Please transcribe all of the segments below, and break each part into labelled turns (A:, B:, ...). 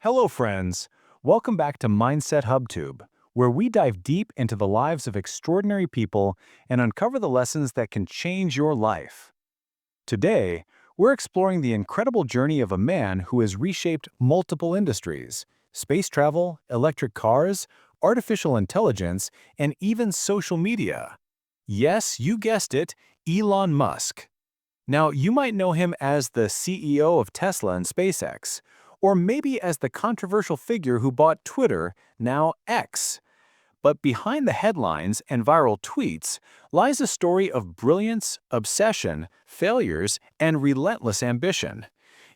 A: Hello, friends. Welcome back to Mindset HubTube, where we dive deep into the lives of extraordinary people and uncover the lessons that can change your life. Today, we're exploring the incredible journey of a man who has reshaped multiple industries: space travel, electric cars, artificial intelligence, and even social media. Yes, you guessed it, Elon Musk. Now, you might know him as the CEO of Tesla and SpaceX, or maybe as the controversial figure who bought Twitter, now X. But behind the headlines and viral tweets lies a story of brilliance, obsession, failures, and relentless ambition.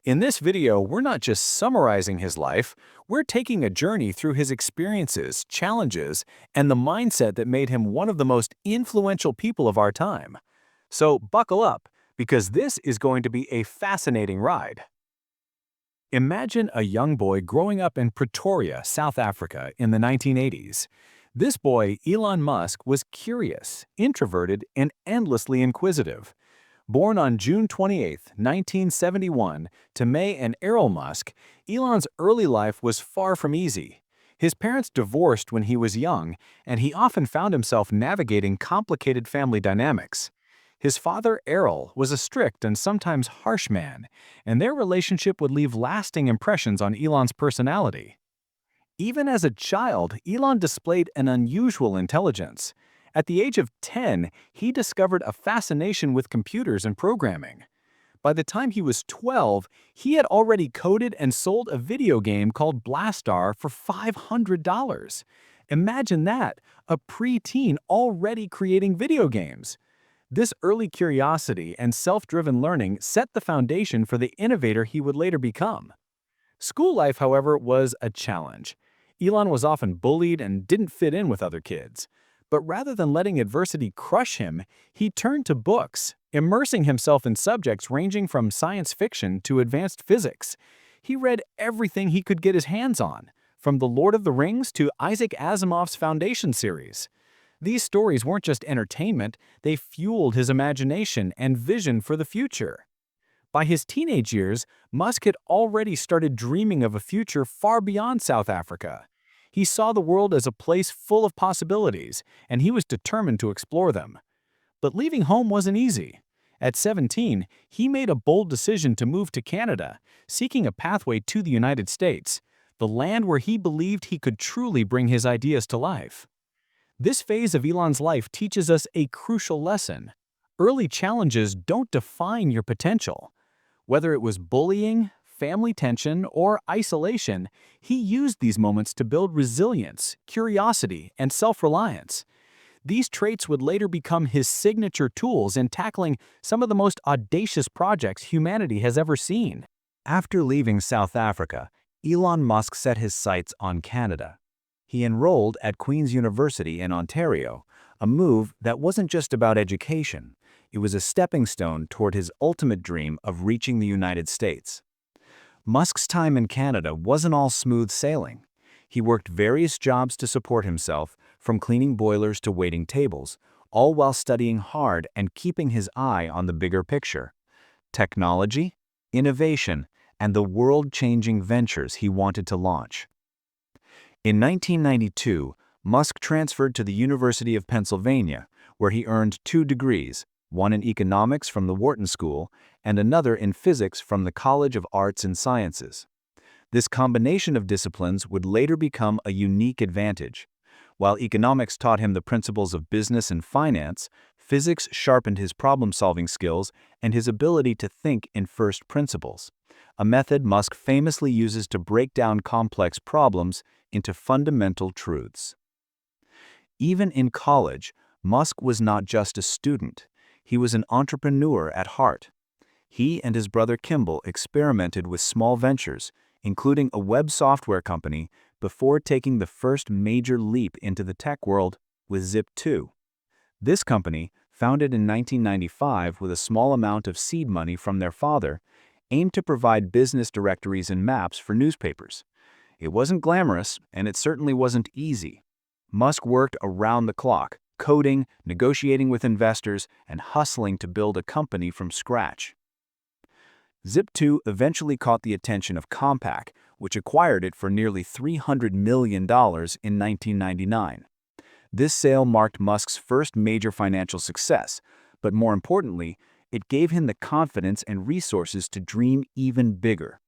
A: In this video, we're not just summarizing his life, we're taking a journey through his experiences, challenges, and the mindset that made him one of the most influential people of our time. So buckle up, because this is going to be a fascinating ride. Imagine a young boy growing up in Pretoria, South Africa in the 1980s. This boy, Elon Musk, was curious, introverted, and endlessly inquisitive. Born on June 28, 1971, to May and Errol Musk, Elon's early life was far from easy. His parents divorced when he was young, and he often found himself navigating complicated family dynamics. His father, Errol, was a strict and sometimes harsh man, and their relationship would leave lasting impressions on Elon's personality. Even as a child, Elon displayed an unusual intelligence. At the age of 10, he discovered a fascination with computers and programming. By the time he was 12, he had already coded and sold a video game called Blastar for $500. Imagine that, a preteen already creating video games. This early curiosity and self-driven learning set the foundation for the innovator he would later become. School life, however, was a challenge. Elon was often bullied and didn't fit in with other kids. But rather than letting adversity crush him, he turned to books, immersing himself in subjects ranging from science fiction to advanced physics. He read everything he could get his hands on, from The Lord of the Rings to Isaac Asimov's Foundation series. These stories weren't just entertainment, they fueled his imagination and vision for the future. By his teenage years, Musk had already started dreaming of a future far beyond South Africa. He saw the world as a place full of possibilities, and he was determined to explore them. But leaving home wasn't easy. At 17, he made a bold decision to move to Canada, seeking a pathway to the United States, the land where he believed he could truly bring his ideas to life. This phase of Elon's life teaches us a crucial lesson. Early challenges don't define your potential. Whether it was bullying, family tension, or isolation, he used these moments to build resilience, curiosity, and self-reliance. These traits would later become his signature tools in tackling some of the most audacious projects humanity has ever seen. After leaving South Africa, Elon Musk set his sights on Canada. He enrolled at Queen's University in Ontario, a move that wasn't just about education. It was a stepping stone toward his ultimate dream of reaching the United States. Musk's time in Canada wasn't all smooth sailing. He worked various jobs to support himself, from cleaning boilers to waiting tables, all while studying hard and keeping his eye on the bigger picture: technology, innovation, and the world-changing ventures he wanted to launch. In 1992, Musk transferred to the University of Pennsylvania, where he earned 2 degrees, one in economics from the Wharton School and another in physics from the College of Arts and Sciences. This combination of disciplines would later become a unique advantage. While economics taught him the principles of business and finance, physics sharpened his problem-solving skills and his ability to think in first principles, a method Musk famously uses to break down complex problems into fundamental truths. Even in college, Musk was not just a student. He was an entrepreneur at heart. He and his brother Kimball experimented with small ventures, including a web software company, before taking the first major leap into the tech world with Zip2. This company, founded in 1995 with a small amount of seed money from their father, aimed to provide business directories and maps for newspapers. It wasn't glamorous, and it certainly wasn't easy. Musk worked around the clock, coding, negotiating with investors, and hustling to build a company from scratch. Zip2 eventually caught the attention of Compaq, which acquired it for nearly $300 million in 1999. This sale marked Musk's first major financial success, but more importantly, it gave him the confidence and resources to dream even bigger.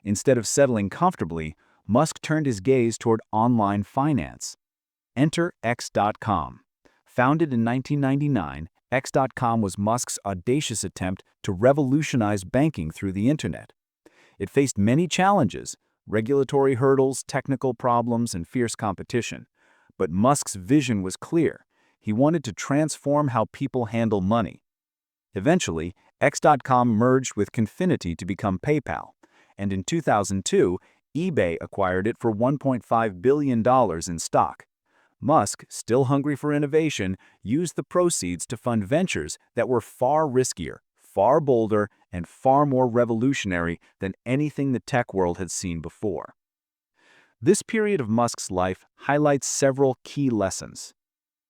A: Instead of settling comfortably, Musk turned his gaze toward online finance. Enter X.com. Founded in 1999, X.com was Musk's audacious attempt to revolutionize banking through the internet. It faced many challenges: regulatory hurdles, technical problems, and fierce competition. But Musk's vision was clear. He wanted to transform how people handle money. Eventually, X.com merged with Confinity to become PayPal, and in 2002, eBay acquired it for $1.5 billion in stock. Musk, still hungry for innovation, used the proceeds to fund ventures that were far riskier, far bolder, and far more revolutionary than anything the tech world had seen before. This period of Musk's life highlights several key lessons.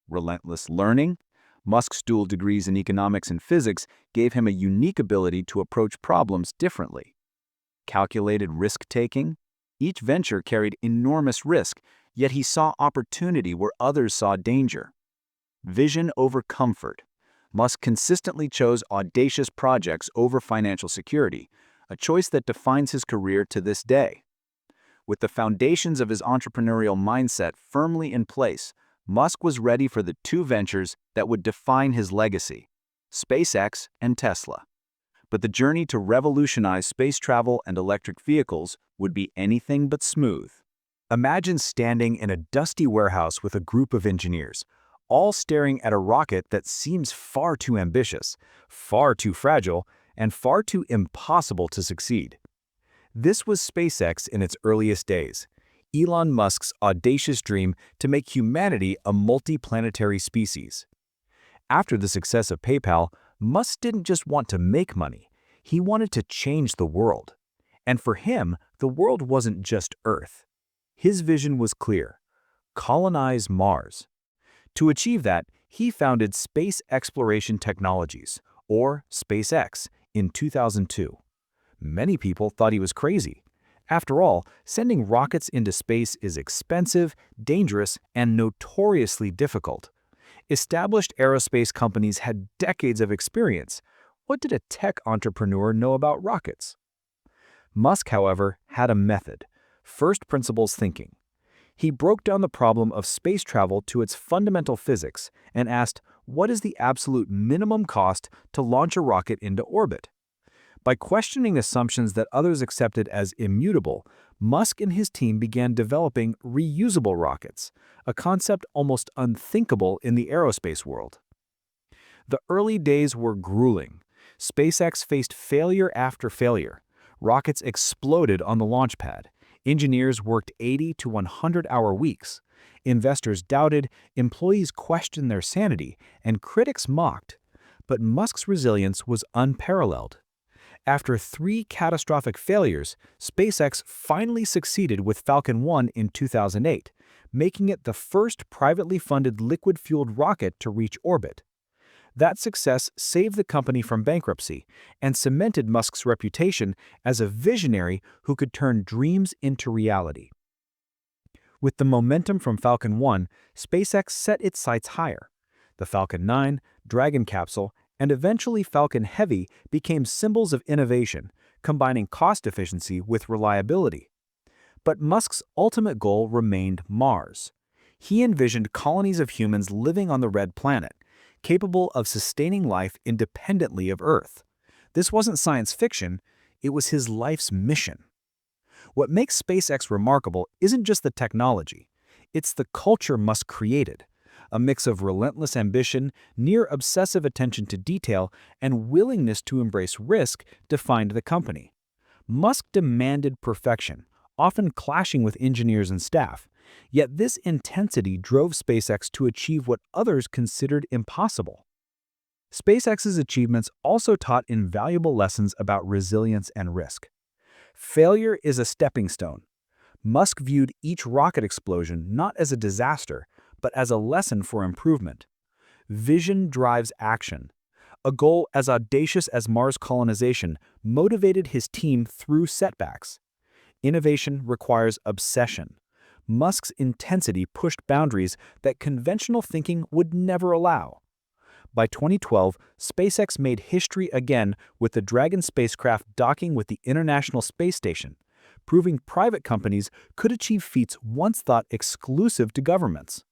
A: Relentless learning. Musk's dual degrees in economics and physics gave him a unique ability to approach problems differently. Calculated risk-taking. Each venture carried enormous risk, yet he saw opportunity where others saw danger. Vision over comfort. Musk consistently chose audacious projects over financial security, a choice that defines his career to this day. With the foundations of his entrepreneurial mindset firmly in place, Musk was ready for the two ventures that would define his legacy: SpaceX and Tesla. But the journey to revolutionize space travel and electric vehicles would be anything but smooth. Imagine standing in a dusty warehouse with a group of engineers, all staring at a rocket that seems far too ambitious, far too fragile, and far too impossible to succeed. This was SpaceX in its earliest days, Elon Musk's audacious dream to make humanity a multi-planetary species. After the success of PayPal, Musk didn't just want to make money, he wanted to change the world. And for him, the world wasn't just Earth. His vision was clear: colonize Mars. To achieve that, he founded Space Exploration Technologies, or SpaceX, in 2002. Many people thought he was crazy. After all, sending rockets into space is expensive, dangerous, and notoriously difficult. Established aerospace companies had decades of experience. What did a tech entrepreneur know about rockets? Musk, however, had a method: first principles thinking. He broke down the problem of space travel to its fundamental physics and asked, what is the absolute minimum cost to launch a rocket into orbit? By questioning assumptions that others accepted as immutable, Musk and his team began developing reusable rockets, a concept almost unthinkable in the aerospace world. The early days were grueling. SpaceX faced failure after failure. Rockets exploded on the launch pad. Engineers worked 80 to 100-hour weeks. Investors doubted, employees questioned their sanity, and critics mocked. But Musk's resilience was unparalleled. After 3 catastrophic failures, SpaceX finally succeeded with Falcon 1 in 2008, making it the first privately funded liquid-fueled rocket to reach orbit. That success saved the company from bankruptcy and cemented Musk's reputation as a visionary who could turn dreams into reality. With the momentum from Falcon 1, SpaceX set its sights higher. The Falcon 9, Dragon capsule, and eventually Falcon Heavy became symbols of innovation, combining cost efficiency with reliability. But Musk's ultimate goal remained Mars. He envisioned colonies of humans living on the red planet, capable of sustaining life independently of Earth. This wasn't science fiction, it was his life's mission. What makes SpaceX remarkable isn't just the technology, it's the culture Musk created. A mix of relentless ambition, near-obsessive attention to detail, and willingness to embrace risk defined the company. Musk demanded perfection, often clashing with engineers and staff. Yet this intensity drove SpaceX to achieve what others considered impossible. SpaceX's achievements also taught invaluable lessons about resilience and risk. Failure is a stepping stone. Musk viewed each rocket explosion not as a disaster, but as a lesson for improvement. Vision drives action. A goal as audacious as Mars colonization motivated his team through setbacks. Innovation requires obsession. Musk's intensity pushed boundaries that conventional thinking would never allow. By 2012, SpaceX made history again with the Dragon spacecraft docking with the International Space Station, proving private companies could achieve feats once thought exclusive to governments.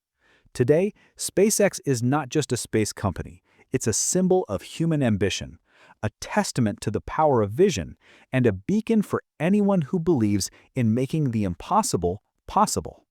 A: Today, SpaceX is not just a space company, it's a symbol of human ambition, a testament to the power of vision, and a beacon for anyone who believes in making the impossible possible.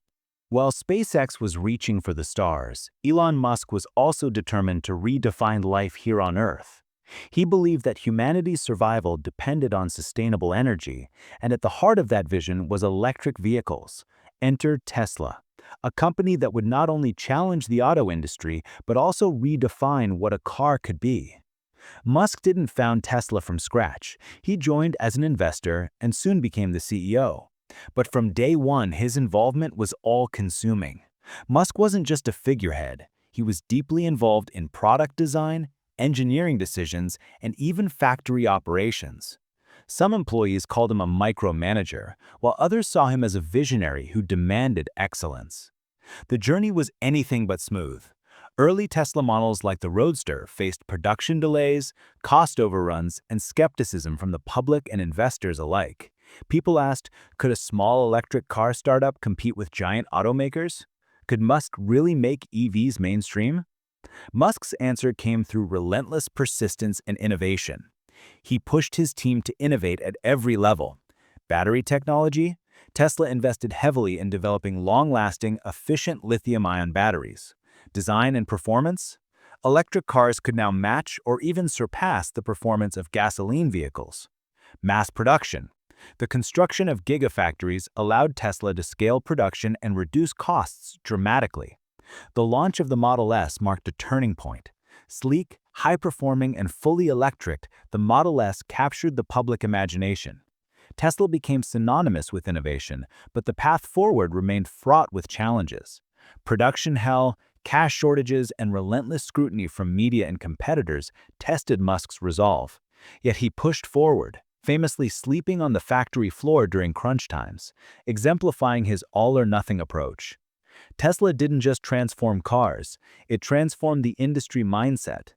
A: While SpaceX was reaching for the stars, Elon Musk was also determined to redefine life here on Earth. He believed that humanity's survival depended on sustainable energy, and at the heart of that vision was electric vehicles. Enter Tesla, a company that would not only challenge the auto industry, but also redefine what a car could be. Musk didn't found Tesla from scratch. He joined as an investor and soon became the CEO. But from day one, his involvement was all-consuming. Musk wasn't just a figurehead. He was deeply involved in product design, engineering decisions, and even factory operations. Some employees called him a micromanager, while others saw him as a visionary who demanded excellence. The journey was anything but smooth. Early Tesla models like the Roadster faced production delays, cost overruns, and skepticism from the public and investors alike. People asked, could a small electric car startup compete with giant automakers? Could Musk really make EVs mainstream? Musk's answer came through relentless persistence and innovation. He pushed his team to innovate at every level. Battery technology? Tesla invested heavily in developing long-lasting, efficient lithium-ion batteries. Design and performance? Electric cars could now match or even surpass the performance of gasoline vehicles. Mass production? The construction of gigafactories allowed Tesla to scale production and reduce costs dramatically. The launch of the Model S marked a turning point. Sleek, high-performing, and fully electric, the Model S captured the public imagination. Tesla became synonymous with innovation, but the path forward remained fraught with challenges. Production hell, cash shortages, and relentless scrutiny from media and competitors tested Musk's resolve. Yet he pushed forward, famously sleeping on the factory floor during crunch times, exemplifying his all-or-nothing approach. Tesla didn't just transform cars, it transformed the industry mindset.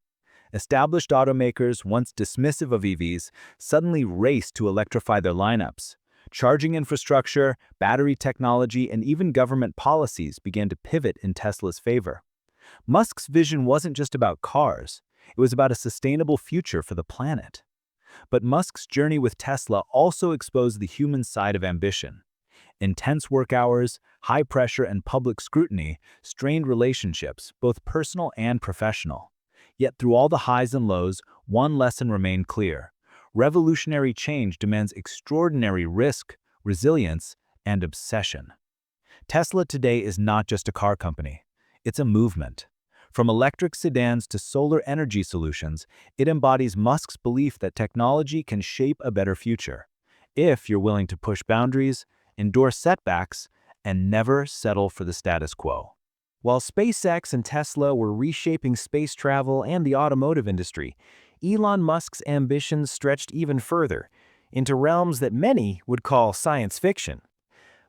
A: Established automakers, once dismissive of EVs, suddenly raced to electrify their lineups. Charging infrastructure, battery technology, and even government policies began to pivot in Tesla's favor. Musk's vision wasn't just about cars, it was about a sustainable future for the planet. But Musk's journey with Tesla also exposed the human side of ambition. Intense work hours, high pressure, and public scrutiny strained relationships, both personal and professional. Yet through all the highs and lows, one lesson remained clear. Revolutionary change demands extraordinary risk, resilience, and obsession. Tesla today is not just a car company. It's a movement. From electric sedans to solar energy solutions, it embodies Musk's belief that technology can shape a better future, if you're willing to push boundaries, endure setbacks, and never settle for the status quo. While SpaceX and Tesla were reshaping space travel and the automotive industry, Elon Musk's ambitions stretched even further, into realms that many would call science fiction.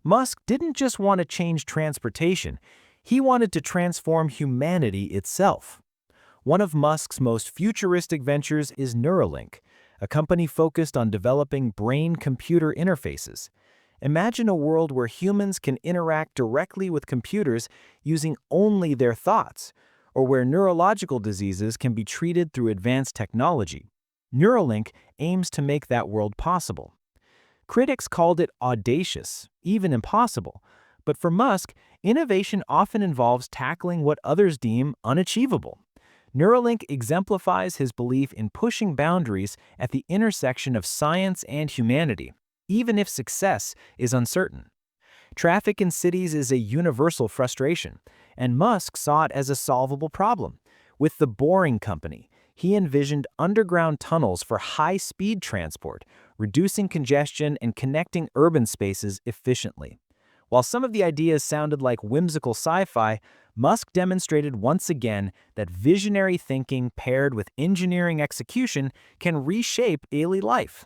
A: Musk didn't just want to change transportation, he wanted to transform humanity itself. One of Musk's most futuristic ventures is Neuralink, a company focused on developing brain-computer interfaces. Imagine a world where humans can interact directly with computers using only their thoughts, or where neurological diseases can be treated through advanced technology. Neuralink aims to make that world possible. Critics called it audacious, even impossible, but for Musk, innovation often involves tackling what others deem unachievable. Neuralink exemplifies his belief in pushing boundaries at the intersection of science and humanity, even if success is uncertain. Traffic in cities is a universal frustration, and Musk saw it as a solvable problem. With the Boring Company, he envisioned underground tunnels for high-speed transport, reducing congestion and connecting urban spaces efficiently. While some of the ideas sounded like whimsical sci-fi, Musk demonstrated once again that visionary thinking paired with engineering execution can reshape daily life.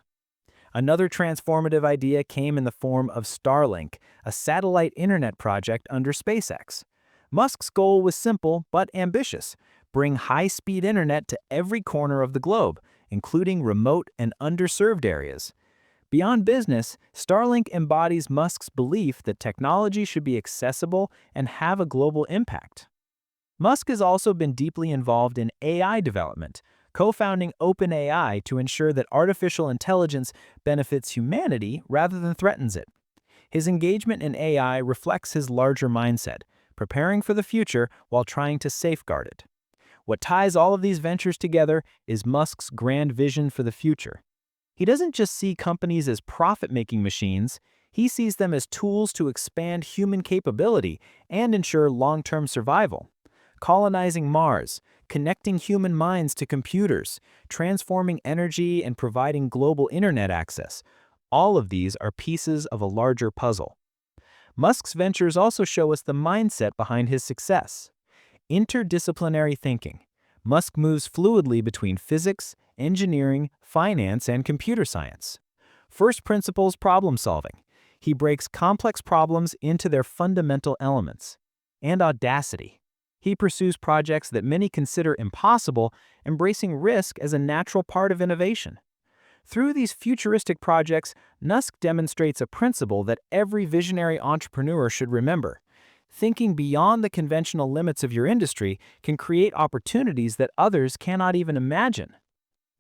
B: Another transformative idea came in the form of Starlink, a satellite internet project under SpaceX. Musk's goal was simple but ambitious: bring high-speed internet to every corner of the globe, including remote and underserved areas. Beyond business, Starlink embodies Musk's belief that technology should be accessible and have a global impact. Musk has also been deeply involved in AI development, co-founding OpenAI to ensure that artificial intelligence benefits humanity rather than threatens it. His engagement in AI reflects his larger mindset, preparing for the future while trying to safeguard it. What ties all of these ventures together is Musk's grand vision for the future. He doesn't just see companies as profit-making machines, he sees them as tools to expand human capability and ensure long-term survival. Colonizing Mars, connecting human minds to computers, transforming energy and providing global internet access. All of these are pieces of a larger puzzle. Musk's ventures also show us the mindset behind his success. Interdisciplinary thinking. Musk moves fluidly between physics, engineering, finance, and computer science. First principles problem solving. He breaks complex problems into their fundamental elements. And audacity. He pursues projects that many consider impossible, embracing risk as a natural part of innovation. Through these futuristic projects, Musk demonstrates a principle that every visionary entrepreneur should remember. Thinking beyond the conventional limits of your industry can create opportunities that others cannot even imagine.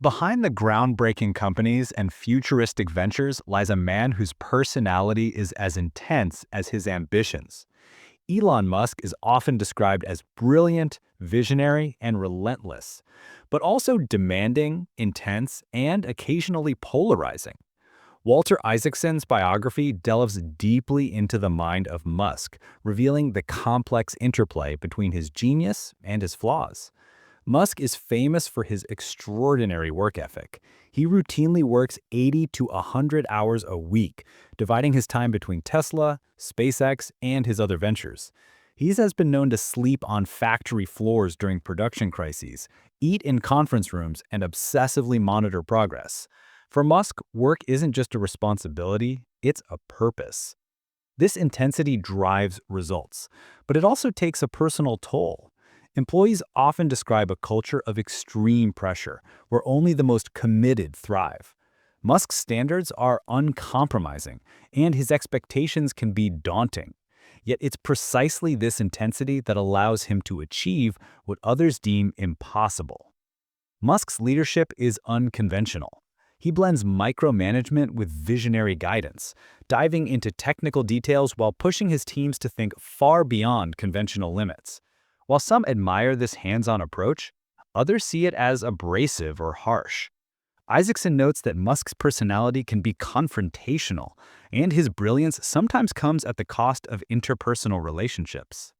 A: Behind the groundbreaking companies and futuristic ventures lies a man whose personality is as intense as his ambitions. Elon Musk is often described as brilliant, visionary, and relentless, but also demanding, intense, and occasionally polarizing. Walter Isaacson's biography delves deeply into the mind of Musk, revealing the complex interplay between his genius and his flaws. Musk is famous for his extraordinary work ethic. He routinely works 80 to 100 hours a week, dividing his time between Tesla, SpaceX, and his other ventures. He has been known to sleep on factory floors during production crises, eat in conference rooms, and obsessively monitor progress. For Musk, work isn't just a responsibility, it's a purpose. This intensity drives results, but it also takes a personal toll. Employees often describe a culture of extreme pressure, where only the most committed thrive. Musk's standards are uncompromising, and his expectations can be daunting. Yet it's precisely this intensity that allows him to achieve what others deem impossible. Musk's leadership is unconventional. He blends micromanagement with visionary guidance, diving into technical details while pushing his teams to think far beyond conventional limits. While some admire this hands-on approach, others see it as abrasive or harsh. Isaacson notes that Musk's personality can be confrontational, and his brilliance sometimes comes at the cost of interpersonal relationships.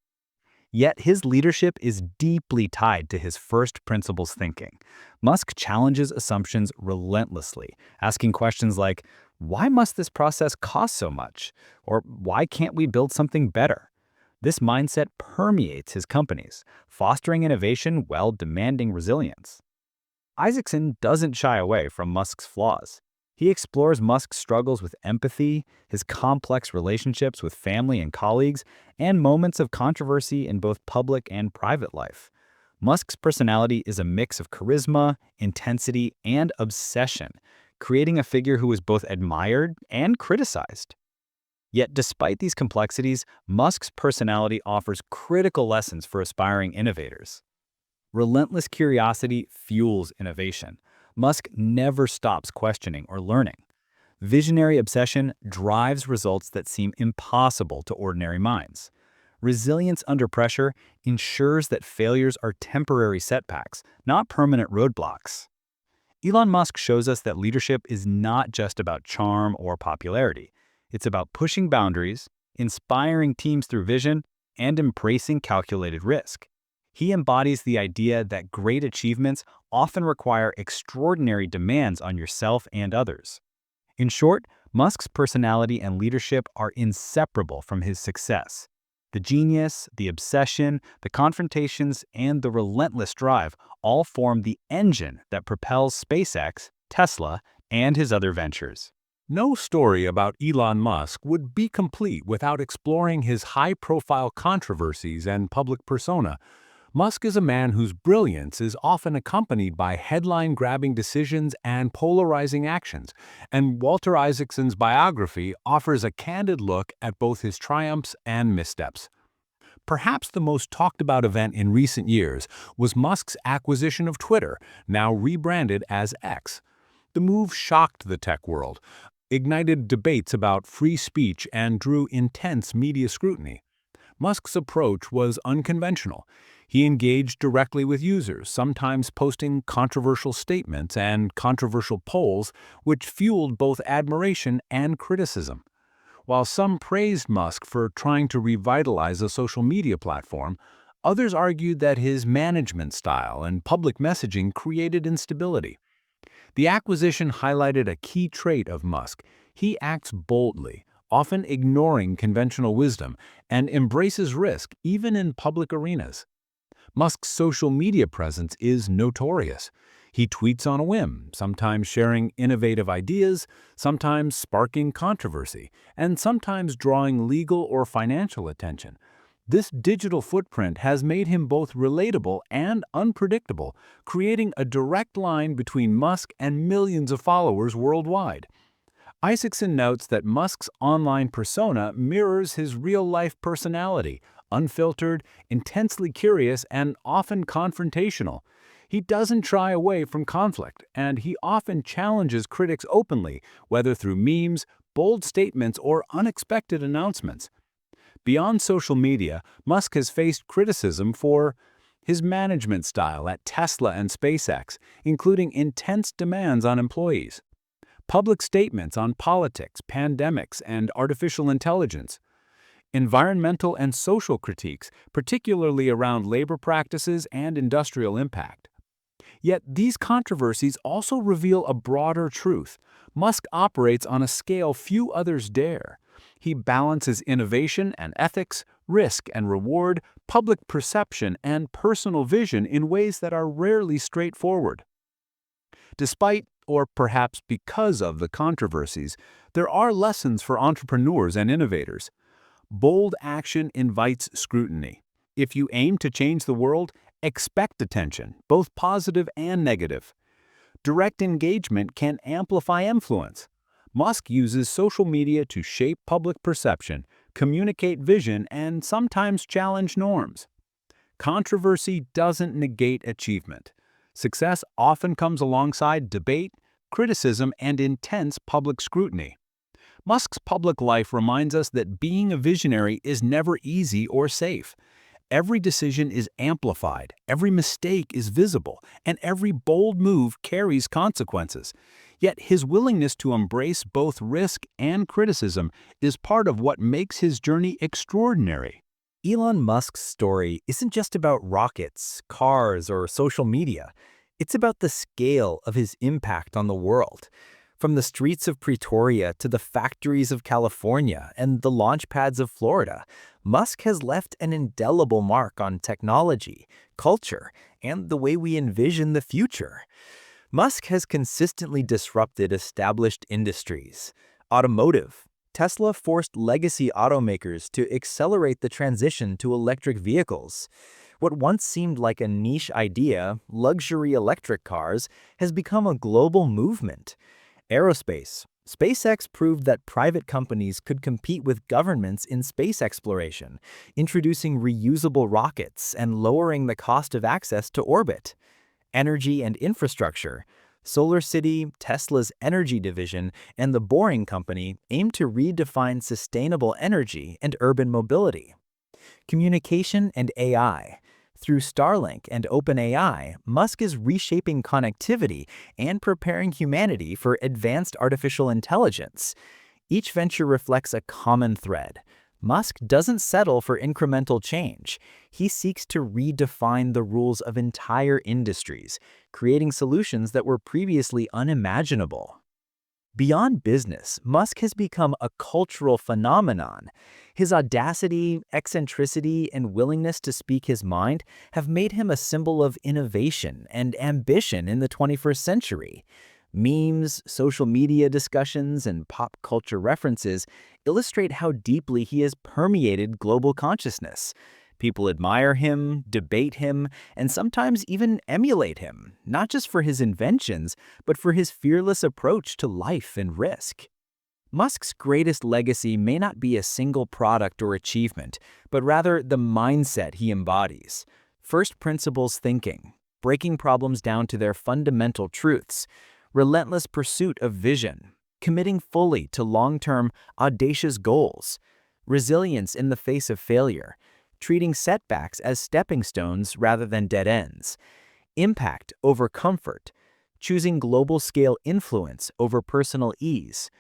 A: Yet his leadership is deeply tied to his first principles thinking. Musk challenges assumptions relentlessly, asking questions like, "Why must this process cost so much?" Or "Why can't we build something better?" This mindset permeates his companies, fostering innovation while demanding resilience. Isaacson doesn't shy away from Musk's flaws. He explores Musk's struggles with empathy, his complex relationships with family and colleagues, and moments of controversy in both public and private life. Musk's personality is a mix of charisma, intensity, and obsession, creating a figure who is both admired and criticized. Yet despite these complexities, Musk's personality offers critical lessons for aspiring innovators. Relentless curiosity fuels innovation. Musk never stops questioning or learning. Visionary obsession drives results that seem impossible to ordinary minds. Resilience under pressure ensures that failures are temporary setbacks, not permanent roadblocks. Elon Musk shows us that leadership is not just about charm or popularity. It's about pushing boundaries, inspiring teams through vision, and embracing calculated risk. He embodies the idea that great achievements often require extraordinary demands on yourself and others. In short, Musk's personality and leadership are inseparable from his success. The genius, the obsession, the confrontations, and the relentless drive all form the engine that propels SpaceX, Tesla, and his other ventures. No story about Elon Musk would be complete without exploring his high-profile controversies and public persona. Musk is a man whose brilliance is often accompanied by headline-grabbing decisions and polarizing actions, and Walter Isaacson's biography offers a candid look at both his triumphs and missteps. Perhaps the most talked about event in recent years was Musk's acquisition of Twitter, now rebranded as X. The move shocked the tech world, ignited debates about free speech, and drew intense media scrutiny. Musk's approach was unconventional. He engaged directly with users, sometimes posting controversial statements and controversial polls, which fueled both admiration and criticism. While some praised Musk for trying to revitalize a social media platform, others argued that his management style and public messaging created instability. The acquisition highlighted a key trait of Musk. He acts boldly, often ignoring conventional wisdom, and embraces risk even in public arenas. Musk's social media presence is notorious. He tweets on a whim, sometimes sharing innovative ideas, sometimes sparking controversy, and sometimes drawing legal or financial attention. This digital footprint has made him both relatable and unpredictable, creating a direct line between Musk and millions of followers worldwide. Isaacson notes that Musk's online persona mirrors his real-life personality, unfiltered, intensely curious, and often confrontational. He doesn't shy away from conflict, and he often challenges critics openly, whether through memes, bold statements, or unexpected announcements. Beyond social media, Musk has faced criticism for his management style at Tesla and SpaceX, including intense demands on employees, public statements on politics, pandemics, and artificial intelligence, environmental and social critiques, particularly around labor practices and industrial impact. Yet these controversies also reveal a broader truth. Musk operates on a scale few others dare. He balances innovation and ethics, risk and reward, public perception and personal vision in ways that are rarely straightforward. Despite, or perhaps because of the controversies, there are lessons for entrepreneurs and innovators. Bold action invites scrutiny. If you aim to change the world, expect attention, both positive and negative. Direct engagement can amplify influence. Musk uses social media to shape public perception, communicate vision, and sometimes challenge norms. Controversy doesn't negate achievement. Success often comes alongside debate, criticism, and intense public scrutiny. Musk's public life reminds us that being a visionary is never easy or safe. Every decision is amplified, every mistake is visible, and every bold move carries consequences. Yet his willingness to embrace both risk and criticism is part of what makes his journey extraordinary.
B: Elon Musk's story isn't just about rockets, cars, or social media. It's about the scale of his impact on the world. From the streets of Pretoria to the factories of California and the launch pads of Florida, Musk has left an indelible mark on technology, culture, and the way we envision the future. Musk has consistently disrupted established industries. Automotive. Tesla forced legacy automakers to accelerate the transition to electric vehicles. What once seemed like a niche idea, luxury electric cars, has become a global movement. Aerospace. SpaceX proved that private companies could compete with governments in space exploration, introducing reusable rockets and lowering the cost of access to orbit. Energy and infrastructure. SolarCity, Tesla's energy division, and the Boring Company aim to redefine sustainable energy and urban mobility. Communication and AI. Through Starlink and OpenAI, Musk is reshaping connectivity and preparing humanity for advanced artificial intelligence. Each venture reflects a common thread. Musk doesn't settle for incremental change. He seeks to redefine the rules of entire industries, creating solutions that were previously unimaginable. Beyond business, Musk has become a cultural phenomenon. His audacity, eccentricity, and willingness to speak his mind have made him a symbol of innovation and ambition in the 21st century. Memes, social media discussions, and pop culture references illustrate how deeply he has permeated global consciousness. People admire him, debate him, and sometimes even emulate him, not just for his inventions, but for his fearless approach to life and risk. Musk's greatest legacy may not be a single product or achievement, but rather the mindset he embodies. First principles thinking, breaking problems down to their fundamental truths, relentless pursuit of vision, committing fully to long-term, audacious goals, resilience in the face of failure, treating setbacks as stepping stones rather than dead ends, impact over comfort, choosing global-scale influence over personal ease.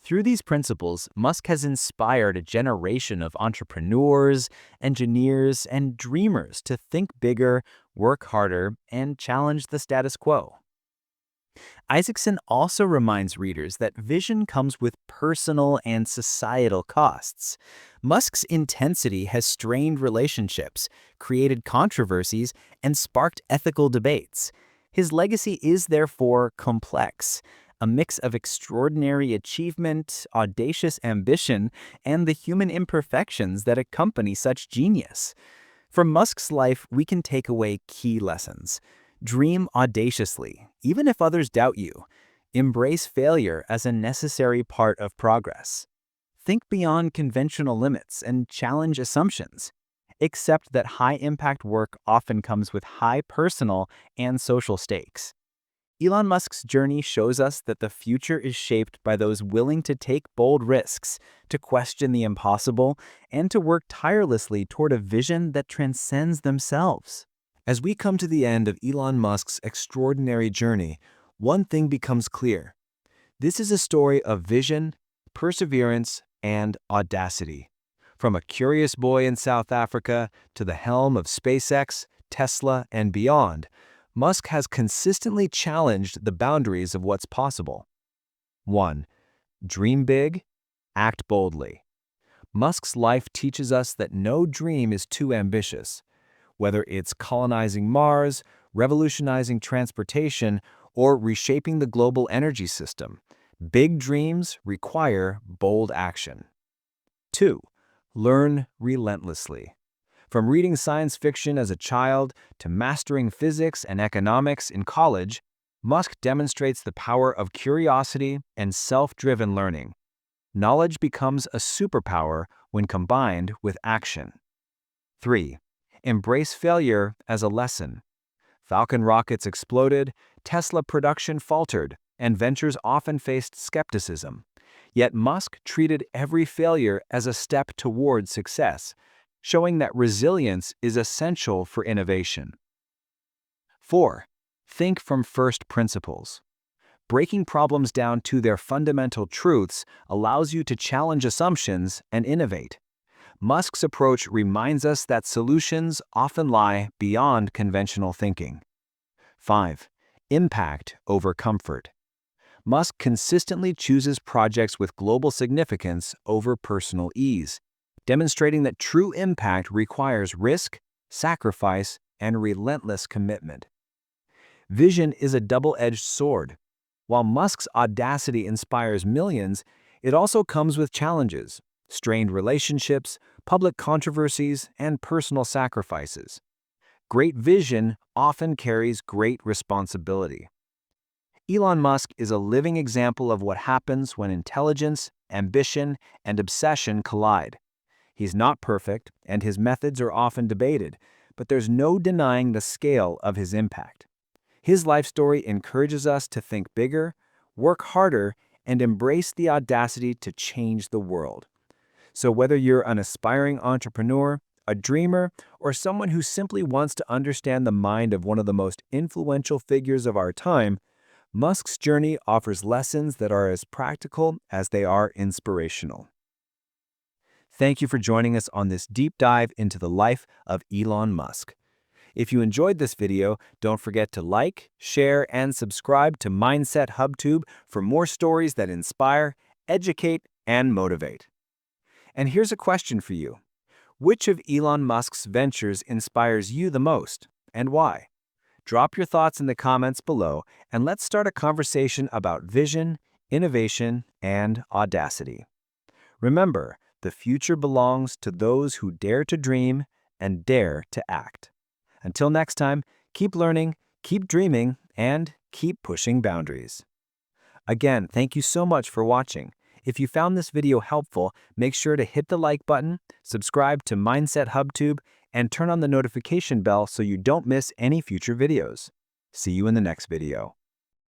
B: Through these principles, Musk has inspired a generation of entrepreneurs, engineers, and dreamers to think bigger, work harder, and challenge the status quo. Isaacson also reminds readers that vision comes with personal and societal costs. Musk's intensity has strained relationships, created controversies, and sparked ethical debates. His legacy is therefore complex, a mix of extraordinary achievement, audacious ambition, and the human imperfections that accompany such genius. From Musk's life, we can take away key lessons. Dream audaciously, even if others doubt you. Embrace failure as a necessary part of progress. Think beyond conventional limits and challenge assumptions. Accept that high-impact work often comes with high personal and social stakes. Elon Musk's journey shows us that the future is shaped by those willing to take bold risks, to question the impossible, and to work tirelessly toward a vision that transcends themselves. As we come to the end of Elon Musk's extraordinary journey, one thing becomes clear. This is a story of vision, perseverance, and audacity. From a curious boy in South Africa to the helm of SpaceX, Tesla, and beyond, Musk has consistently challenged the boundaries of what's possible. 1. Dream big, act boldly. Musk's life teaches us that no dream is too ambitious. Whether it's colonizing Mars, revolutionizing transportation, or reshaping the global energy system, big dreams require bold action. 2. Learn relentlessly. From reading science fiction as a child to mastering physics and economics in college, Musk demonstrates the power of curiosity and self-driven learning. Knowledge becomes a superpower when combined with action. 3. Embrace failure as a lesson. Falcon rockets exploded, Tesla production faltered, and ventures often faced skepticism. Yet Musk treated every failure as a step toward success, showing that resilience is essential for innovation. 4. Think from first principles. Breaking problems down to their fundamental truths allows you to challenge assumptions and innovate. Musk's approach reminds us that solutions often lie beyond conventional thinking. 5. Impact over comfort. Musk consistently chooses projects with global significance over personal ease, demonstrating that true impact requires risk, sacrifice, and relentless commitment. Vision is a double-edged sword. While Musk's audacity inspires millions, it also comes with challenges, strained relationships, public controversies, and personal sacrifices. Great vision often carries great responsibility. Elon Musk is a living example of what happens when intelligence, ambition, and obsession collide. He's not perfect, and his methods are often debated, but there's no denying the scale of his impact. His life story encourages us to think bigger, work harder, and embrace the audacity to change the world. So whether you're an aspiring entrepreneur, a dreamer, or someone who simply wants to understand the mind of one of the most influential figures of our time, Musk's journey offers lessons that are as practical as they are inspirational. Thank you for joining us on this deep dive into the life of Elon Musk. If you enjoyed this video, don't forget to like, share, and subscribe to Mindset HubTube for more stories that inspire, educate, and motivate. And here's a question for you. Which of Elon Musk's ventures inspires you the most, and why? Drop your thoughts in the comments below, and let's start a conversation about vision, innovation, and audacity. Remember, the future belongs to those who dare to dream and dare to act. Until next time, keep learning, keep dreaming, and keep pushing boundaries. Again, thank you so much for watching. If you found this video helpful, make sure to hit the like button, subscribe to Mindset HubTube, and turn on the notification bell so you don't miss any future videos. See you in the next video.